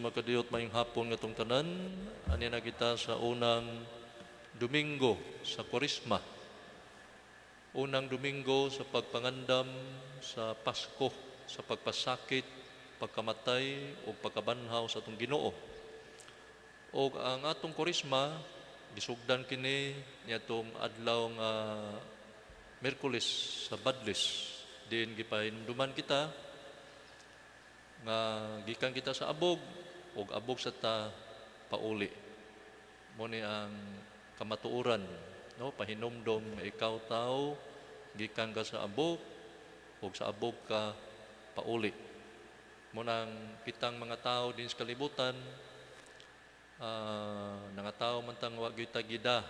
Makadiyot mayong hapon nga tong tanan, ani na kita sa unang Domingo sa Kwaresma. Unang Domingo sa pagpangandam sa Pasko, sa pagpasakit, pagkamatay o pagkabanhaw sa atong Ginoo. O ang atong Kwaresma gisugdan kini niadtong adlaw nga Miyerkules sa Badles. Diin gipahinumduman kita nga gikan kita sa abog ug abog sa ta pauli. Mo ni ang kamatuoran, no? Pahinumdom nga ikaw tao gikan ka sa abog ug sa abog ka pauli. Mo nang kitang mga tao din sa kalibutan, nangatao man tang wa gyud ta gida,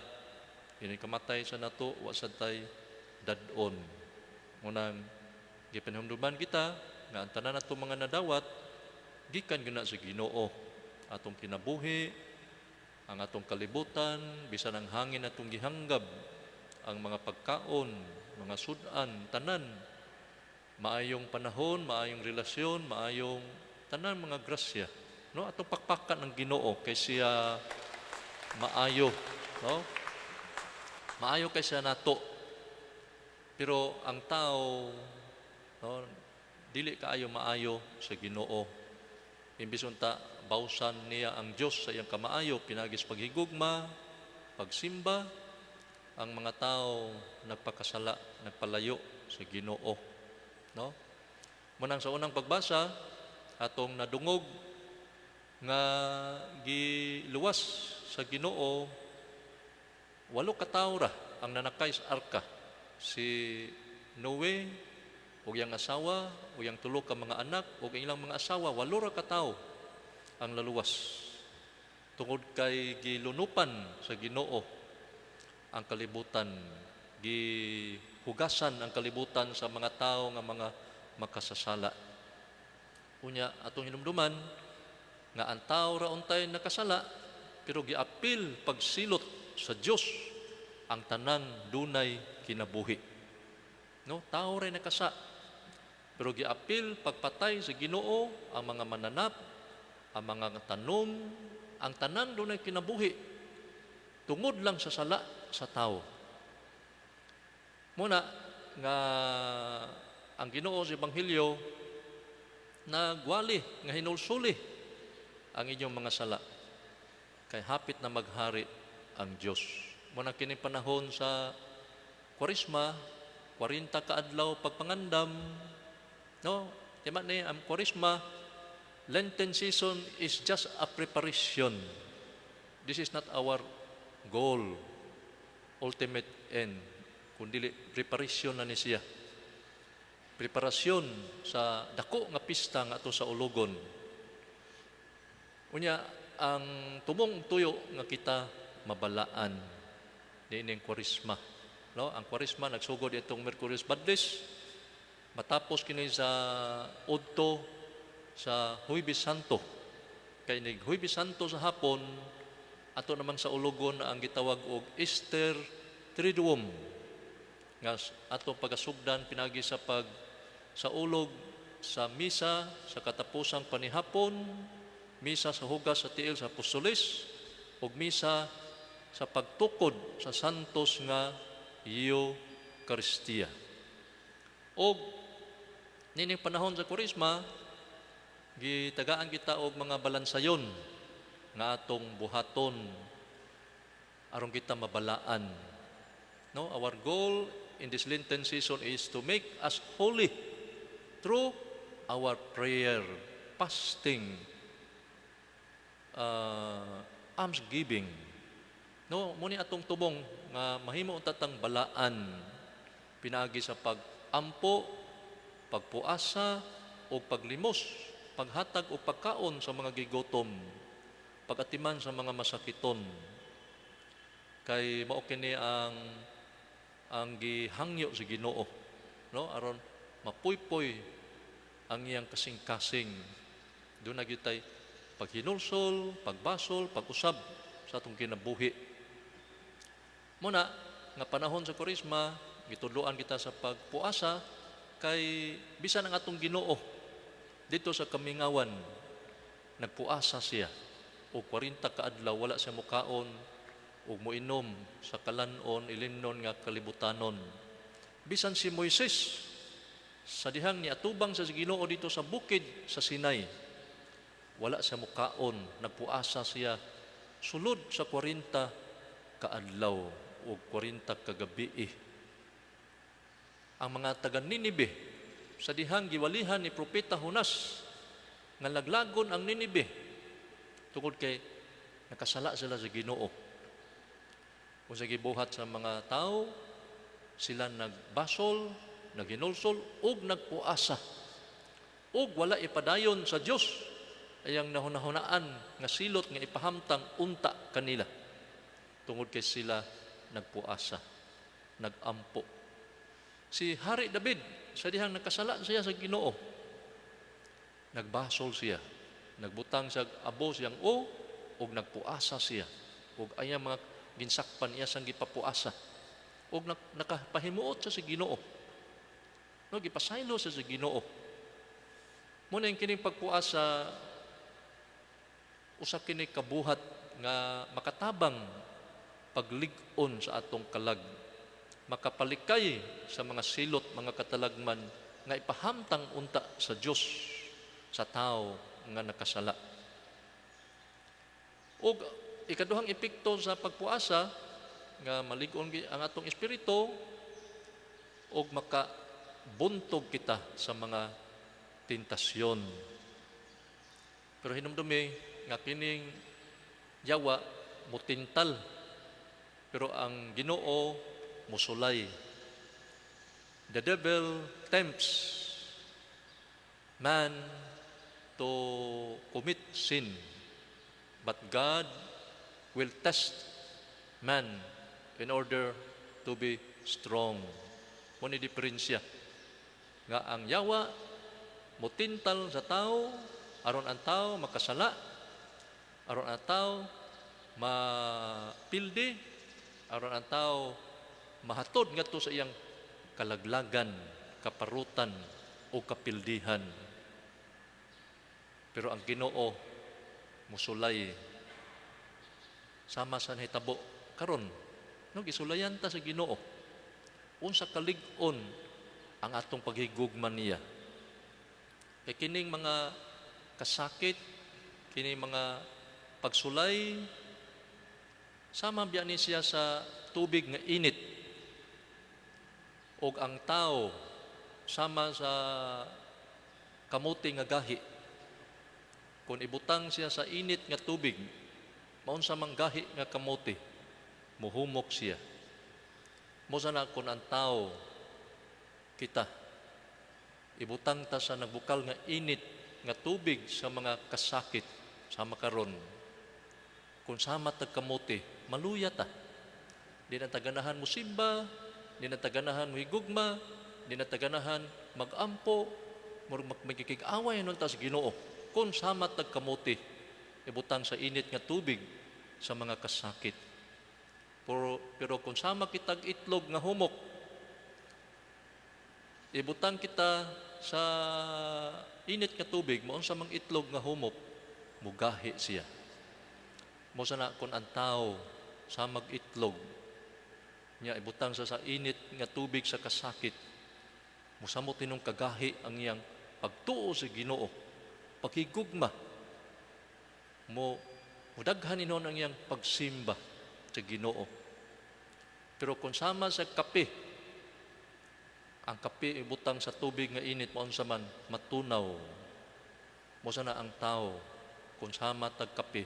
ini kamatay sa nato wa sad tay dadon. Mo nang gipanhumduman kita nga ang tanan nato mga nadawat gikan gyud na sa Ginoo. Atong kinabuhi, ang atong kalibutan, bisan ang hangin atong gihanggab, ang mga pagkaon, mga sudan, tanan, maayong panahon, maayong relasyon, maayong tanan mga grasya, no? Atong pakpakan ng Ginoo kay siya maayo, no? Maayo kay siya nato. Pero ang tao, no, dili kaayo maayo sa Ginoo. Imbis unta bawsan niya ang Dios sa iyang kamaayo, pinagis paghigugma, pagsimba, ang mga tao nagpakasala, nagpalayo sa Ginoo, no? Munang sa unang pagbasa atong nadungog nga giluwas sa Ginoo, 8 ka tawo ra ang nanakay sa arka. Si Noe, ug iyang asawa, ug iyang 3 ka mga anak, ug ilang mga asawa, 8 ra ka tawo ang laluwas. Tungod kay gilunupan sa Ginoo ang kalibutan, gihugasan ang kalibutan sa mga tao nga mga makasasala. Unya atong hinumduman nga ang tao ra untay nakasala, pero giapil pagsilot sa Dios ang tanang dunay kinabuhi. No, tao ray nakasa, pero giapil pagpatay sa Ginoo ang mga mananap, ang mga tanom, ang tanan dunay kinabuhi tungod lang sa sala sa tao. Muna nga ang Ginoo sa Ebanghelyo nagwali nga hinulsuli ang inyong mga sala kay hapit na maghari ang Dios. Muna kini panahon sa Kwaresma, 40 ka adlaw pagpangandam, no? Tima ni ang Kwaresma, Lenten season is just a preparation. This is not our goal, ultimate end, kundi preparation na ni siya. Preparasyon sa dako nga pista nga ato sa ulogon. Unya ang tumong tuyo nga kita mabalaan diining Kwaresma. No, ang Kwaresma nagsugod itong Miyerkules Badles, matapos kini sa udto sa Huwebes Santo. Kay nig Huwebes Santo sa hapon ato namang sa ulogon ang gitawag og Easter Triduum. Nga atong pagasugdan pinagi sa sa ulog sa misa sa katapusang panihapon, misa sa hugas sa tiil sa Apostoles, ug misa sa pagtukod sa santos nga Eucharistia. Og nining panahon sa Kwaresma, gitagaan kita og mga balansayon nga atong buhaton aron kita mabalaan. No, our goal in this Lenten season is to make us holy through our prayer, fasting, almsgiving. No, muni atong tubong nga mahimo unta tang balaan pinaagi sa pagampo, pagpuasa o paglimos, paghatag o pagkaon sa mga gigotom, pagatiman sa mga masakiton. Kay mao kini ang gihangyo sa Ginoo, no, aron mapuypoy ang iyang kasing-kasing. Doon na gyud tay paghinulsol, pagbasol, pag-usab sa atong kinabuhi. Muna nga panahon sa Kwaresma, gitudloan kita sa pagpuasa kay bisan ang atong Ginoo dito sa kamingawan nagpuasa siya o 40 ka adlaw wala siya mukaon o moinom sa kalanon ilimnon nga kalibutanon. Bisan si Moises sa dihang niatubang sa Ginoo dito sa bukid sa Sinai, wala siya mukaon, nagpuasa siya sulod sa 40 ka adlaw o 40 ka gabi. Ang mga taga Ninibe sa dihang giwalihan ni Propeta Jonas nga laglagon ang Ninibe tungod kay nakasala sila sa Ginoo. Kung sa gibuhat sa mga tao, sila nagbasol, naghinulsol, ug nagpuasa. Ug wala ipadayon sa Dios ayang nahunahunaan nga silot nga ipahamtang unta kanila. Tungod kay sila nagpuasa, nagampo. Si Hari David, sa dihang nakasala siya sa Ginoo, nagbasol siya, nagbutang sa abo siyang ug nagpuasa siya. Ug ayang mga ginsakpan iya sang gipapuasa. Ug nakapahimuot sa Ginoo. No, gipasaylo sa Ginoo. Muna yung kining pagpuasa, usap kini kabuhat nga makatabang paglig-on sa atong kalag, makapalikay sa mga silot, mga katalagman nga ipahamtang unta sa Dios sa tao nga nakasala. Ug ikaduhang epekto sa pagpuasa nga malig-on ang atong espiritu ug makabuntog kita sa mga tentasyon. Pero hinumdumi nga kining yawa mutintal, pero ang Ginoo musulay. The devil tempts man to commit sin, but God will test man in order to be strong. Muna diferensya nga ang yawa mutintal sa tao aron ang tao makasala, aron ang tao mapildi, aron ang tao mahatod ngadto sa iyang kalaglagan, kaparutan o kapildihan. Pero ang Ginoo musulay sama sa hitabo karon. No, gisulayan ta sa Ginoo unsa kalig-on ang atong paghigugma niya. Kay kining mga kasakit, kining mga pagsulay, sama biya ni siya sa tubig nga init. Og ang tao sama sa kamuti nga gahi. Kung ibutang siya sa init nga tubig, maunsa mang gahi nga kamuti, muhumok siya. Mosa na kung ang tao, kita, ibutang ta sa nagbukal nga init nga tubig sa mga kasakit, sama karon. Kung sama tagkamuti, maluya ta. Di na taganahan mo simba, di na taganahan mo higugma, di na taganahan magampo, magkikig-away nun ta sa Ginoo. Kung sama tagkamuti, ibutang sa init nga tubig sa mga kasakit. Pero kung sama kitag itlog nga humok, ibutang kita sa init nga tubig, maunsa mang itlog nga humok, mugahi siya. Mosa na kung ang tao sa mag-itlog niya ibutang sa init nga tubig sa kasakit, musamot tinong kagahi ang iyang pagtuo sa Ginoo, paghigugma, mudaghan inon ang iyang pagsimba sa Ginoo. Pero kung sama sa kape, ang kape ibutang sa tubig nga init, maunsa man matunaw. Mosa na ang tao kung sama tag kape,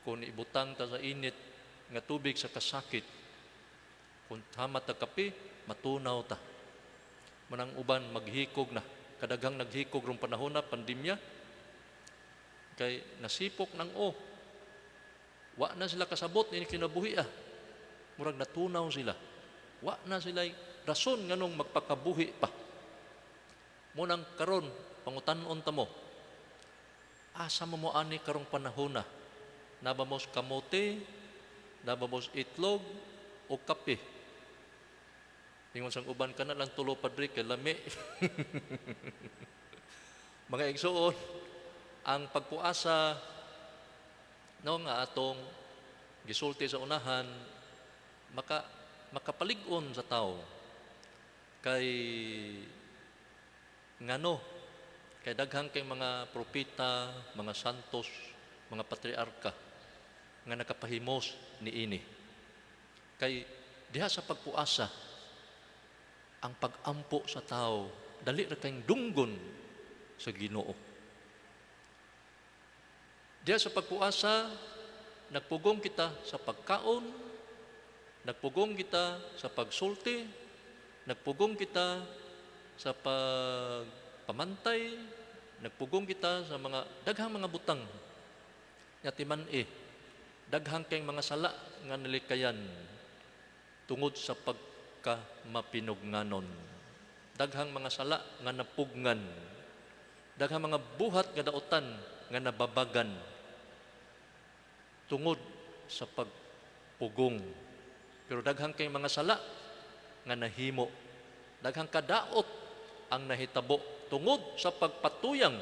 kung ibutang ta sa init nga tubig sa kasakit, kung sama tag kape, matunaw ta. Manang uban maghikog na, kadaghang naghikog rong panahon na pandemya, kay nasipok ng wa na sila kasabot ni kinabuhi murag natunaw sila, wa na sila rason nganong magpakabuhi pa. Munang karon pangutan-on ta mo, asa mo ani karong panahon na nabamos kamote, nabamos itlog o kape. Ingon sang uban ka na lang tulo padre kay lami. Mga igsuon, ang pagpuasa no nga atong gisulti sa unahan makapalig-on sa tao kay ngano kay daghang kay mga propeta, mga santos, mga patriarka nga nakapahimos niini. Kay diha sa pagpuasa ang pag-ampo sa tao dali ra kayong dunggon sa Ginoo. Diha sa pagpuasa nagpugong kita sa pagkaon, nagpugong kita sa pagsulti, nagpugong kita sa pagpamantay, nagpugong kita sa mga daghang mga butang nga timan-i, daghang kayong mga sala nga nalikayan tungod sa pagkamapinugnganon, daghang mga sala nga napugngan, daghang mga buhat nga daotan nga nababagan tungod sa pagpugong. Pero daghang kayong mga sala nga nahimo, daghang kadaot ang nahitabo tungod sa pagpatuyang.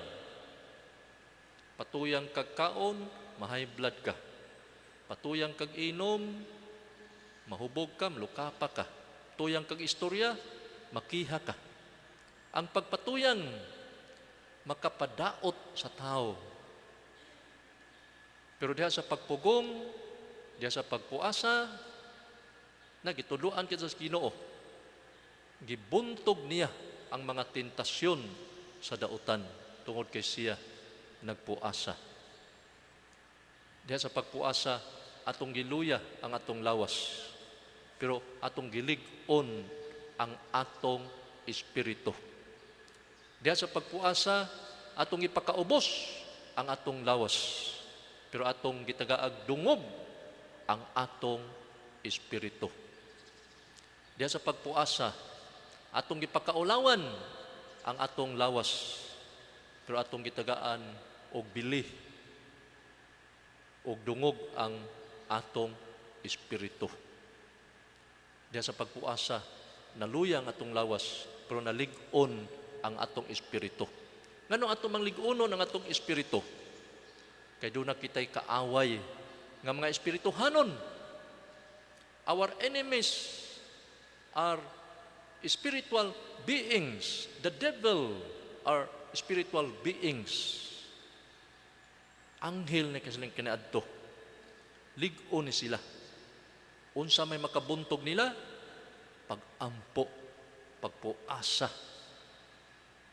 Patuyang kag kaon, ma-high blood ka. Patuyang kag inom, mahubog ka, malukapa ka. Tuyang kag istorya, makiha ka. Ang pagpatuyang makapadaot sa tao. Pero diha sa pagpugong, diha sa pagpuasa, nagituluan kita sa Ginoo. Gibuntog niya ang mga tentasyon sa dautan tungod kay siya nagpuasa. Diha sa pagpuasa, atong giluya ang atong lawas. Pero atong gilig-on ang atong espiritu. Diha sa pagpuasa, atong ipakaubos ang atong lawas. Pero atong gitagaag dungog ang atong espiritu. Diha sa pagpuasa, atong gipakaulawan ang atong lawas. Pero atong gitagaan og bili og dungog ang atong espiritu. Diha sa pagpuasa, naluyang atong lawas, pero nalig-on ang atong espiritu. Ngano atong manglig-onon ang atong espiritu? Kay doon na kita'y kaaway nga mga espirituhanon. Our enemies are spiritual beings. The devil are spiritual beings. Anghel na kasilang kinaadto. Lig-o ni sila. Unsa may makabuntog nila? Pag-ampo, pagpuasa.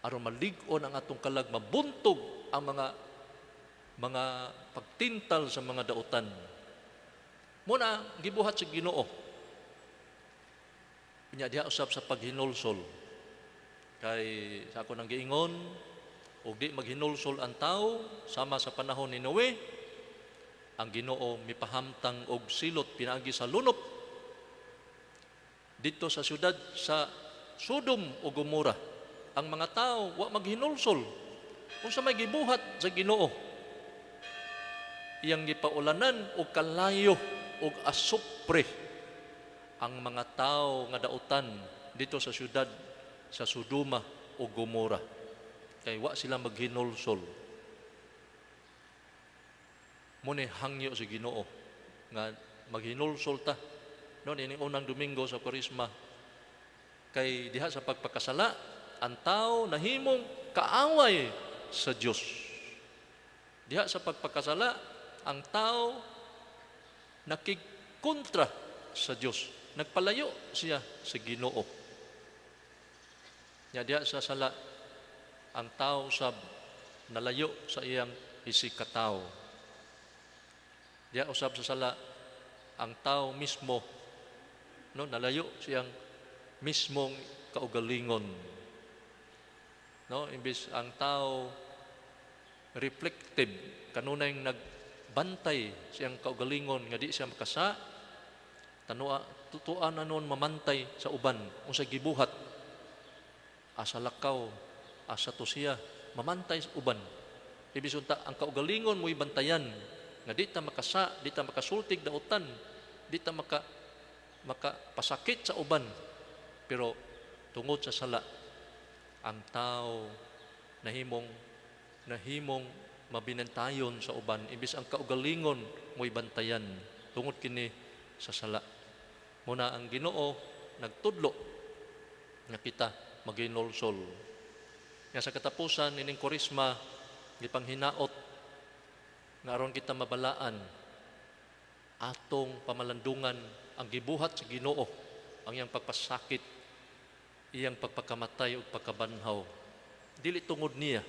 Aron malig-on ang atong kalag, mabuntog ang mga pagtintal sa mga dautan. Muna, gibuhat sa Ginoo. Pinya diha usab sa paghinulsol. Kay sa ako nang giingon, ug di maghinulsol ang tao sama sa panahon ni Noe, ang Ginoo mipahamtang og silot pinaagi sa lunop dito sa syudad sa Sodom ug Gomora. Ang mga tao wa maghinulsol. Unsa may gibuhat sa Ginoo? Iyang gipaulanan og kalayo og asupre ang mga tao nga dautan dito sa syudad sa Sodoma o Gomora. Kay wa sila maghinulsol. Muna hangyo sa Ginoo nga maghinulsol ta. Noon ining unang Domingo sa Kwaresma. Kay diha sa pagpakasala, ang tao nahimong kaaway sa Dios. Diha sa pagpakasala, ang tao nakigkontra sa Dios. Nagpalayo siya sa Ginoo. Nya diha sa sala, ang tao sab nalayo sa iyang isikataw. Diha usab sa sala, ang tao mismo nalayo siyang mismong kaugalingon. Imbis ang tao reflective, kanunay nagbantay siyang kaugalingon nga di siya makasa, tutuan na noon mamantay sa uban, unsa gibuhat, asa lakaw, asa to siya, mamantay sa uban. Ibig sunta, ang kaugalingon mo'y bantayan, nga di ta makasa, di ta makasultig dautan, di ta makapasakit sa uban. Pero tungod sa sala, ang tao nahimong mabinantayon sa uban ibis ang kaugalingon mo'y bantayan tungod kini sa sala. Muna ang Ginoo nagtudlo nga kita maginolsol. Nga sa katapusan ining Korisma gipanghinaot nga aron kita mabalaan atong pamalandungan ang gibuhat sa Ginoo, ang iyang pagpasakit, iyang pagpakamatay ug pagkabanhaw. Dili tungod niya,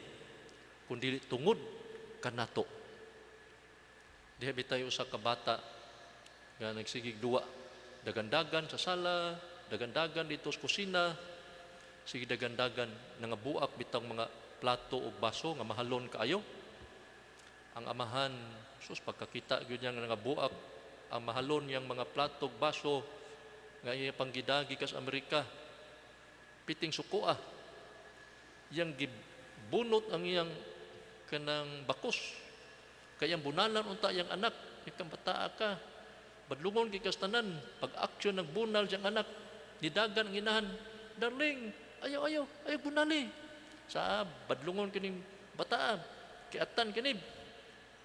kundi tungod kanato. Diha bitayo usa ka bata nga nagsigig duwa, dagandagan sa sala, dagandagan dito sa kusina, sige dagandagan nangabuak bitang mga plato o baso nga mahalon kaayo. Ang amahan, sus pagkakita gyud niya nga nangabuak ang mahalon yang mga plato ug baso nga iya panggidagi kas Amerika. Piting sukoa. Yang gibunot ang iyang kanang bakos. Kayang bunalan unta yang anak, ikang bataa ka. Badlungon kay kastanan, pag-aksyon ng bunal siyang anak, nidagan ang inahan, darling, ayaw bunali. Sa badlungon kining bataa, kiatan kinib.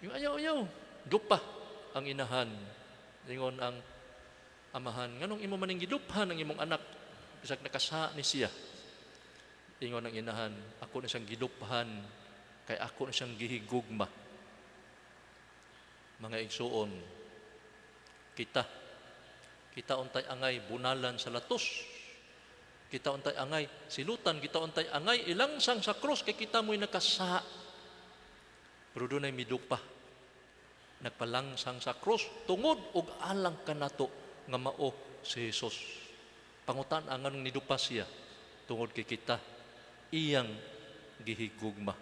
Yung ayaw, dupa ang inahan. Ingon ang amahan, nganong imo maning giduphan ang imong anak, bisag nakasa ni siya. Ingon ang inahan, ako na siyang giduphan, kay ako na siyang gihigugma. Mga igsuon, kita untay angay bunalan sa latos. Kita untay angay silutan, kita untay angay ilangsang sa krus kay kita mo'y nakasa. Pero dunay midupa. Nagpalangsang sa krus tungod og alang kanato nga mao si Jesus. Pangutan ang anong nidupa siya tungod kay kita iyang gihigugma.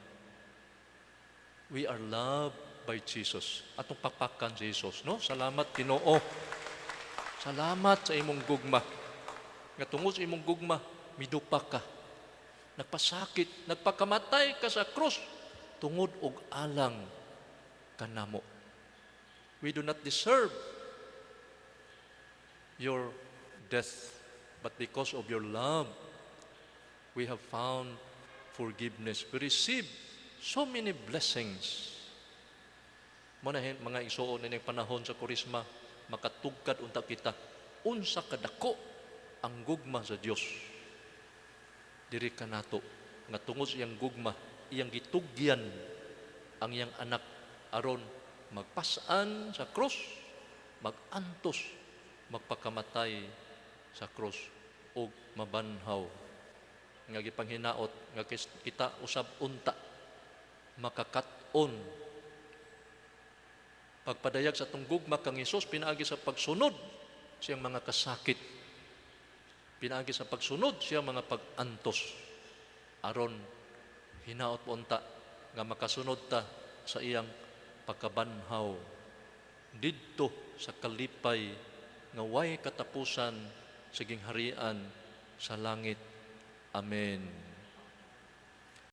We are loved by Jesus. Atong papakan si Jesus, no? Salamat Ginoo. Salamat sa imong gugma. Nga tungod sa imong gugma, midupa ka. Nagpasakit, nagpakamatay ka sa krus tungod og alang kanamo. We do not deserve your death, but because of your love, we have found forgiveness. We receive so many blessings. Manahin mga igsuon ining panahon sa Korisma, makatugkad unta kita unsa kadako ang gugma sa Dios. Diri kanato nga tungod sa iyang gugma, iyang gitugyan ang iyang anak aron magpasan sa krus, magantos, magpakamatay sa krus ug mabanhaw. Nga gipanghinaot nga kita usab unta makakat-on pagpadayag sa atong gugma kang Hesus pinaagi sa pagsunod siyang mga kasakit, pinaagi sa pagsunod siyang mga pagantos aron hinaot unta nga makasunod ta sa iyang pagkabanhaw didto sa kalipay nga way katapusan sa gingharian sa langit. Amen.